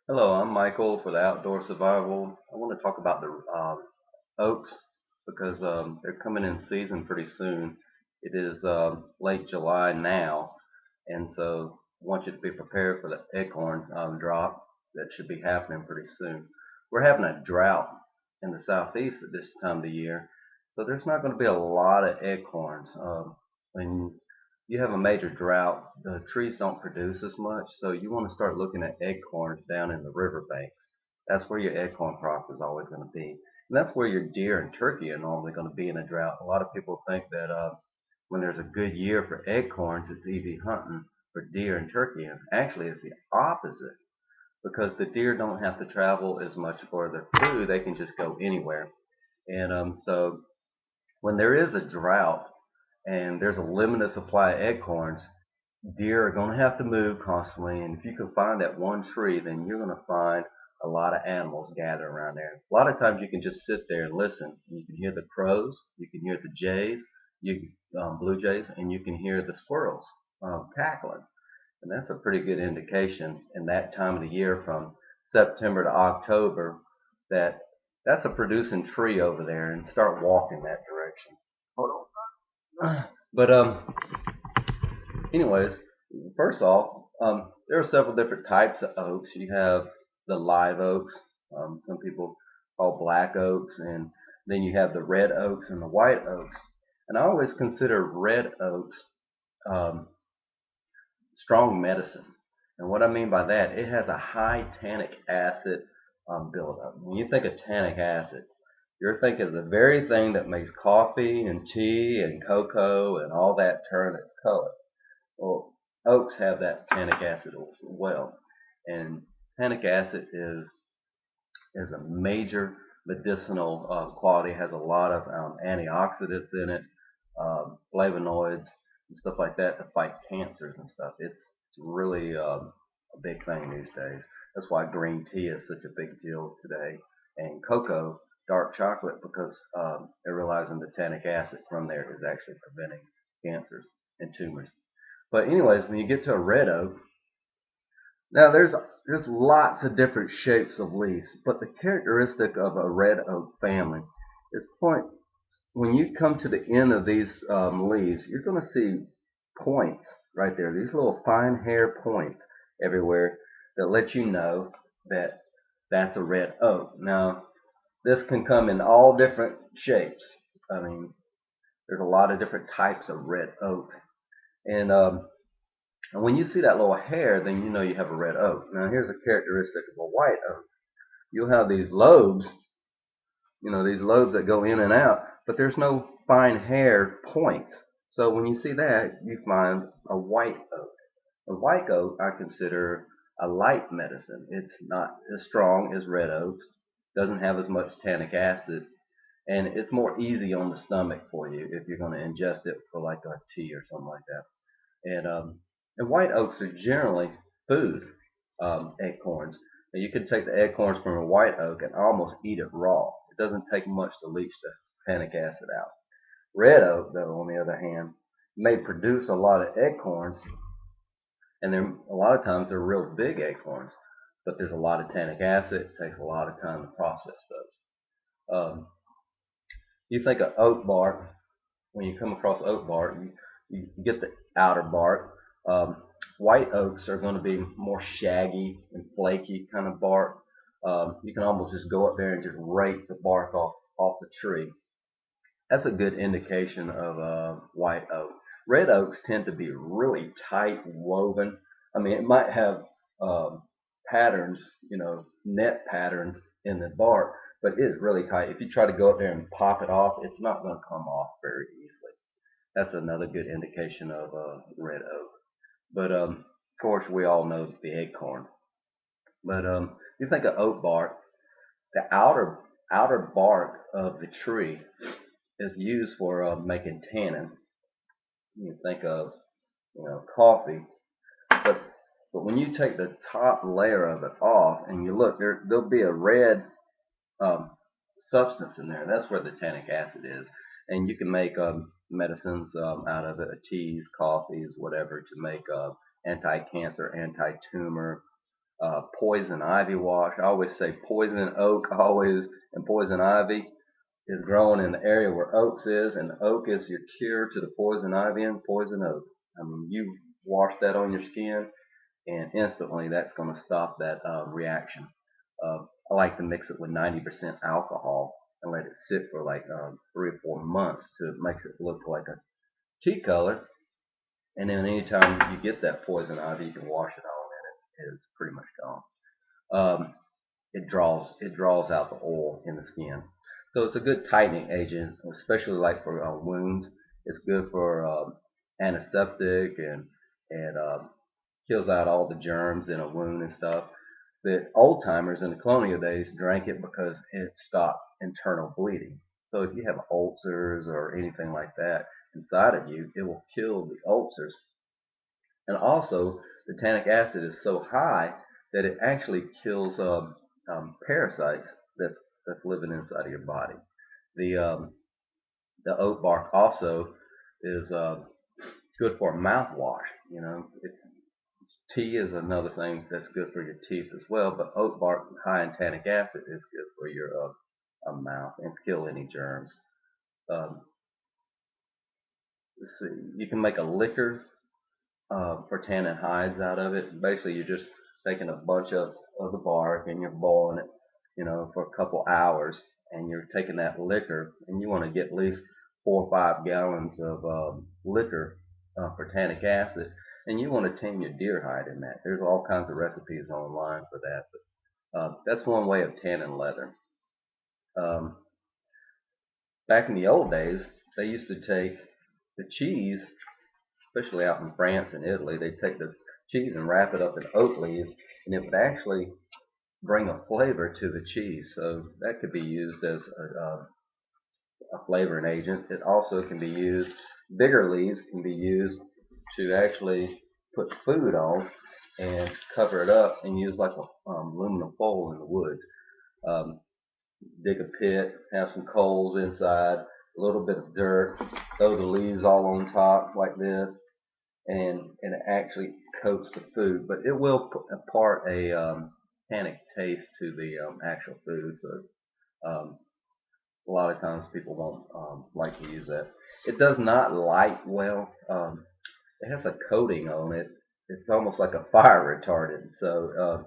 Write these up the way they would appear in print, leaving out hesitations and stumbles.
Hello, I'm Michael for the Outdoor Survival. I want to talk about the oaks because they're coming in season pretty soon. It is late July now, and so I want you to be prepared for the acorn drop that should be happening pretty soon. We're having a drought in the southeast at this time of the year, so there's not going to be a lot of acorns. When you have a major drought, the trees don't produce as much, so you want to start looking at acorns down in the riverbanks. That's where your acorn crop is always going to be. And that's where your deer and turkey are normally going to be in a drought. A lot of people think that when there's a good year for acorns, it's easy hunting for deer and turkey. And actually, it's the opposite because the deer don't have to travel as much for their food. They can just go anywhere. And so when there is a drought and there's a limited supply of acorns, deer are going to have to move constantly, and if you can find that one tree, then you're going to find a lot of animals gathered around there. A lot of times you can just sit there and listen. You can hear the crows, you can hear the jays, blue jays, and you can hear the squirrels cackling. And that's a pretty good indication in that time of the year from September to October that that's a producing tree over there, and start walking that direction. Hold on. But anyways, first off, there are several different types of oaks. You have the live oaks, some people call black oaks, and then you have the red oaks and the white oaks. And I always consider red oaks um, strong medicine. And what I mean by that, it has a high tannic acid buildup. When you think of tannic acid, you're thinking of the very thing that makes coffee and tea and cocoa and all that turn its color. Well, oaks have that tannic acid as well, and tannic acid is a major medicinal quality. It has a lot of antioxidants in it, flavonoids and stuff like that to fight cancers and stuff. It's really a big thing these days. That's why green tea is such a big deal today, and cocoa, dark chocolate, because they're realizing the tannic acid from there is actually preventing cancers and tumors. But anyways, when you get to a red oak, now there's lots of different shapes of leaves, but the characteristic of a red oak family is point when you come to the end of these leaves, you're going to see points right there. These little fine hair points everywhere that let you know that that's a red oak. Now this can come in all different shapes. I mean, there's a lot of different types of red oak, and when you see that little hair, then you know you have a red oak. Now, here's a characteristic of a white oak. You'll have these lobes, these lobes that go in and out, but there's no fine hair points. So when you see that, you find a white oak. A white oak I consider a light medicine. It's not as strong as red oaks, doesn't have as much tannic acid, and it's more easy on the stomach for you if you're going to ingest it for like a tea or something like that. And white oaks are generally food acorns. And you can take the acorns from a white oak and almost eat it raw. It doesn't take much to leach the tannic acid out. Red oak, though, on the other hand, may produce a lot of acorns, and they're, a lot of times they're real big acorns, but there's a lot of tannic acid. It takes a lot of time to process those. You think of oak bark, when you come across oak bark, you get the outer bark. Um, White oaks are going to be more shaggy and flaky kind of bark. You can almost just go up there and just rake the bark off the tree. That's a good indication of white oak. Red oaks tend to be really tight woven. I mean, it might have um, patterns, net patterns in the bark, but it is really tight. If you try to go up there and pop it off, it's not going to come off very easily. That's another good indication of red oak. But of course, we all know the acorn. But you think of oak bark, the outer bark of the tree is used for making tannin. You think of coffee, but when you take the top layer of it off and you look, there'll be a red um, substance in there. That's where the tannic acid is, and you can make medicines out of it, teas, coffees, whatever, to make anti-cancer, anti-tumor, poison ivy wash. I always say poison oak always and poison ivy is growing in the area where oaks is, and oak is your cure to the poison ivy and poison oak. I mean, you wash that on your skin, and instantly that's going to stop that reaction. I like to mix it with 90% alcohol and let it sit for like 3 or 4 months to make it look like a tea color. And then anytime you get that poison ivy, you can wash it on, and it's pretty much gone. Um, it draws out the oil in the skin. So it's a good tightening agent, especially like for wounds. It's good for antiseptic and kills out all the germs in a wound and stuff. The old timers in the colonial days drank it because it stopped internal bleeding. So if you have ulcers or anything like that inside of you, it will kill the ulcers. And also, the tannic acid is so high that it actually kills parasites that's living inside of your body. The the oat bark also is good for a mouthwash. You know, tea is another thing that's good for your teeth as well. But oat bark high in tannic acid is good for your mouth and kill any germs. Um, let's see, you can make a liquor for tannin hides out of it. Basically, you're just taking a bunch of the bark and you're boiling it, for a couple hours, and you're taking that liquor, and you want to get at least 4 or 5 gallons of liquor for tannic acid, and you want to tan your deer hide in that. There's all kinds of recipes online for that, but that's one way of tanning leather. Um, Back in the old days, they used to take the cheese, especially out in France and Italy, they take the cheese and wrap it up in oak leaves, and it would actually bring a flavor to the cheese. So that could be used as a flavoring agent. It also can be used, bigger leaves can be used to actually put food on and cover it up and use like a aluminum foil in the woods. Um, Dig a pit, have some coals inside, a little bit of dirt, throw the leaves all on top like this, and it actually coats the food, but it will impart a tannic taste to the actual food. So a lot of times people won't like to use that. It does not light well. It has a coating on it. It's almost like a fire retardant. So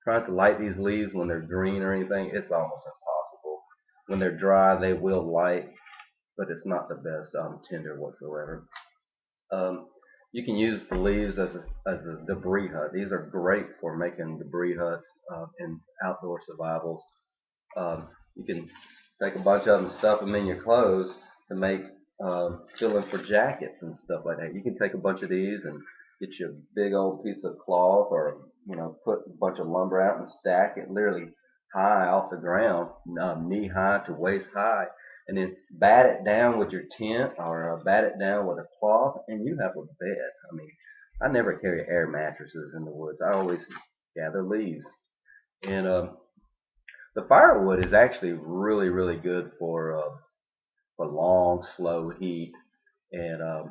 trying to light these leaves when they're green or anything, it's almost impossible. When they're dry, they will light, but it's not the best tinder whatsoever. Um, you can use the leaves as a debris hut. These are great for making debris huts in outdoor survivals. You can take a bunch of them, stuff them in your clothes to make filling for jackets and stuff like that. You can take a bunch of these and get you a big old piece of cloth, or put a bunch of lumber out and stack it literally high off the ground, knee high to waist high, and then bat it down with your tent, or bat it down with a cloth, and you have a bed. I mean, I never carry air mattresses in the woods. I always gather leaves. And the firewood is actually really, really good for long, slow heat, and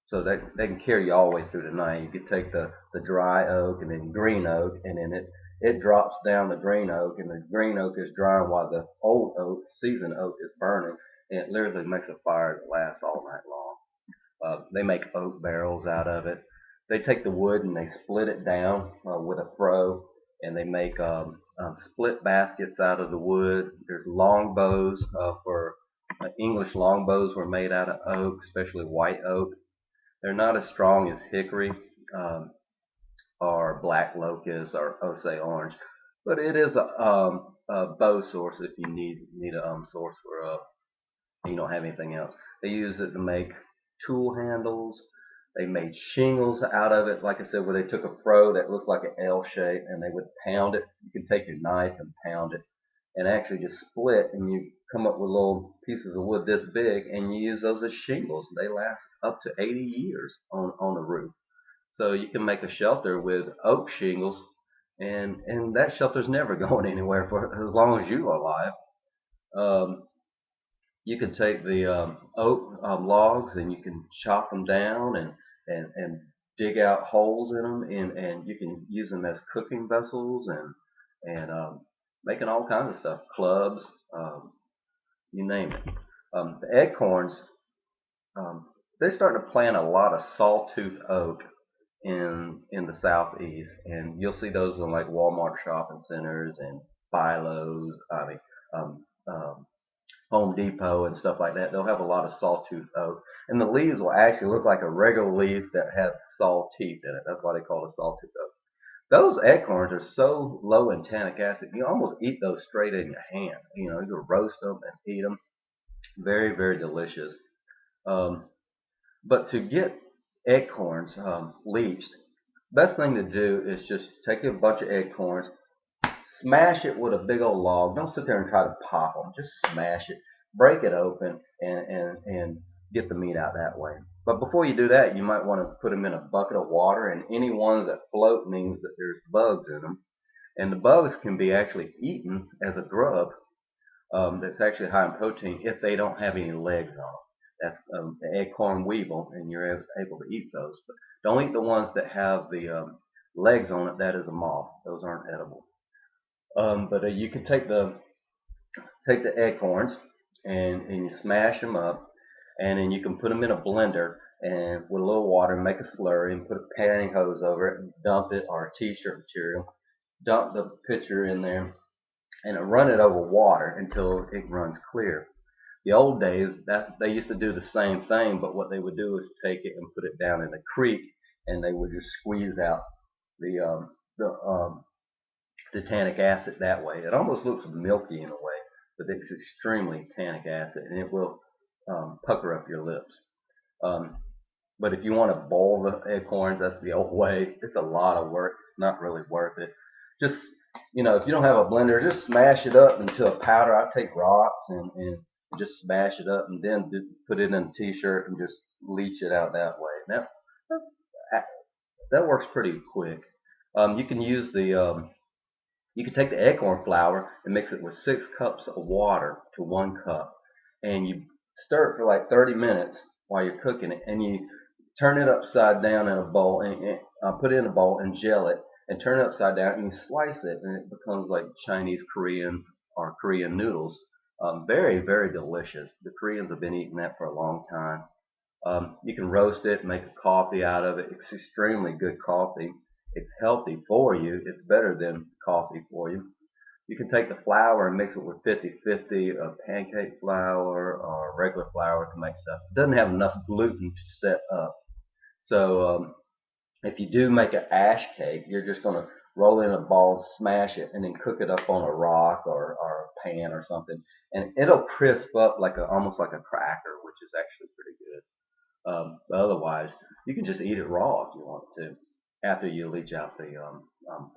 so they can carry you all the way through the night. You could take the dry oak and then green oak, and then it drops down the green oak, and the green oak is drying while the old oak, seasoned oak, is burning, and it literally makes a fire that lasts all night long. They make oak barrels out of it. They take the wood and they split it down with a froe, and they make split baskets out of the wood. There's long bows for English longbows were made out of oak, especially white oak. They're not as strong as hickory um, or black locust or Osage orange, but it is a bow source if you need a source for you don't have anything else. They use it to make tool handles. They made shingles out of it, like I said, where they took a froe that looked like an L shape and they would pound it. You can take your knife and pound it and actually just split, and you come up with little pieces of wood this big, and you use those as shingles. They last up to 80 years on a roof. So you can make a shelter with oak shingles, and that shelter's never going anywhere for as long as you are alive. Um, you can take the oak logs and you can chop them down and dig out holes in them, and you can use them as cooking vessels and making all kinds of stuff, clubs, um, you name it. The acorns, um, they're starting to plant a lot of sawtooth oak in the southeast, and you'll see those in like Walmart shopping centers and Philos, I mean, um, um, Home Depot and stuff like that. They'll have a lot of sawtooth oak, and the leaves will actually look like a regular leaf that has saw teeth in it. That's why they call it sawtooth oak. Those acorns are so low in tannic acid, you almost eat those straight in your hand. You know, you can roast them and eat them. Very, very delicious. Um, but to get acorns leached, best thing to do is just take a bunch of acorns, smash it with a big old log. Don't sit there and try to pop them. Just smash it, break it open, and get the meat out that way. But before you do that, you might want to put them in a bucket of water, and any ones that float means that there's bugs in them. And the bugs can be actually eaten as a grub that's actually high in protein if they don't have any legs on them. That's the acorn weevil, and you're able to eat those. But don't eat the ones that have the legs on it. That is a moth. Those aren't edible. But you can take the acorns and you smash them up, and then you can put them in a blender and with a little water and make a slurry and put a pantyhose over it and dump it, or a t-shirt material. Dump the pitcher in there and run it over water until it runs clear. The old days that they used to do the same thing, but what they would do is take it and put it down in a creek, and they would just squeeze out the the tannic acid that way. It almost looks milky in a way, but it's extremely tannic acid, and it will pucker up your lips. Um, but if you want to boil the acorns, that's the old way. It's a lot of work. It's not really worth it. Just if you don't have a blender, just smash it up into a powder. I take rocks and just smash it up, and then put it in a t-shirt and just leach it out that way. Now that works pretty quick. You can use the you can take the acorn flour and mix it with 6 cups of water to 1 cup, and you stir it for like 30 minutes while you're cooking it, and you turn it upside down in a bowl and put it in a bowl and gel it, and turn it upside down and you slice it, and it becomes like Chinese Korean or Korean noodles. Very, very delicious. The Koreans have been eating that for a long time. You can roast it, make a coffee out of it. It's extremely good coffee. It's healthy for you. It's better than coffee for you. You can take the flour and mix it with 50-50 of pancake flour or regular flour to make stuff. It doesn't have enough gluten to set up. So if you do make an ash cake, you're just going to roll in a ball, smash it, and then cook it up on a rock or a pan or something, and it'll crisp up like almost like a cracker, which is actually pretty good. But otherwise, you can just eat it raw if you want to, after you leach out the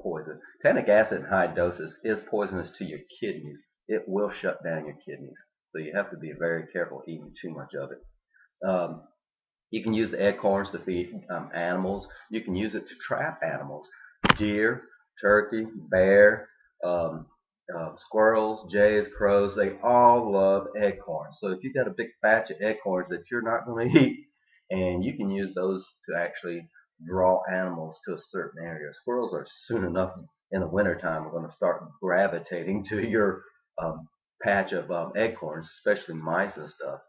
poison. Tannic acid in high doses is poisonous to your kidneys. It will shut down your kidneys. So you have to be very careful eating too much of it. Um, you can use acorns to feed animals. You can use it to trap animals. Deer, turkey, bear, um, squirrels, jays, crows, they all love acorns. So if you've got a big batch of acorns that you're not going to eat, and you can use those to actually draw animals to a certain area. Squirrels are soon enough in the wintertime are going to start gravitating to your patch of acorns, especially mice and stuff.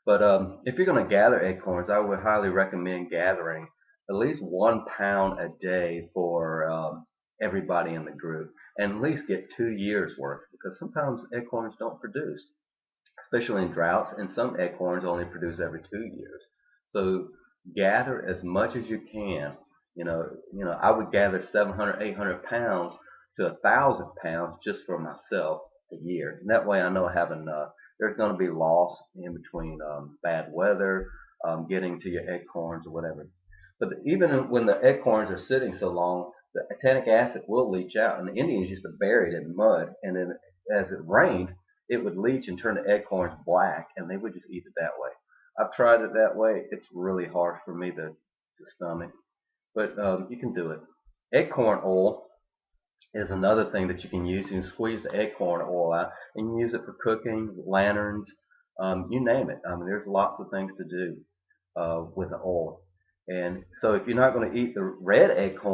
But if you're going to gather acorns, I would highly recommend gathering at least 1 pound a day for everybody in the group, and at least get 2 years worth, because sometimes acorns don't produce, especially in droughts, and some acorns only produce every 2 years. So gather as much as you can. I would gather 700, 800 pounds to 1,000 pounds just for myself a year. And that way I know I have enough. There's going to be loss in between bad weather, getting to your acorns or whatever. But even when the acorns are sitting so long, the tannic acid will leach out. And the Indians used to bury it in mud, and then as it rained, it would leach and turn the acorns black, and they would just eat it that way. I've tried it that way. It's really hard for me to stomach, but you can do it. Acorn oil is another thing that you can use. You can squeeze the acorn oil out and you use it for cooking, lanterns, you name it. I mean, there's lots of things to do with the oil. And so if you're not going to eat the red acorn,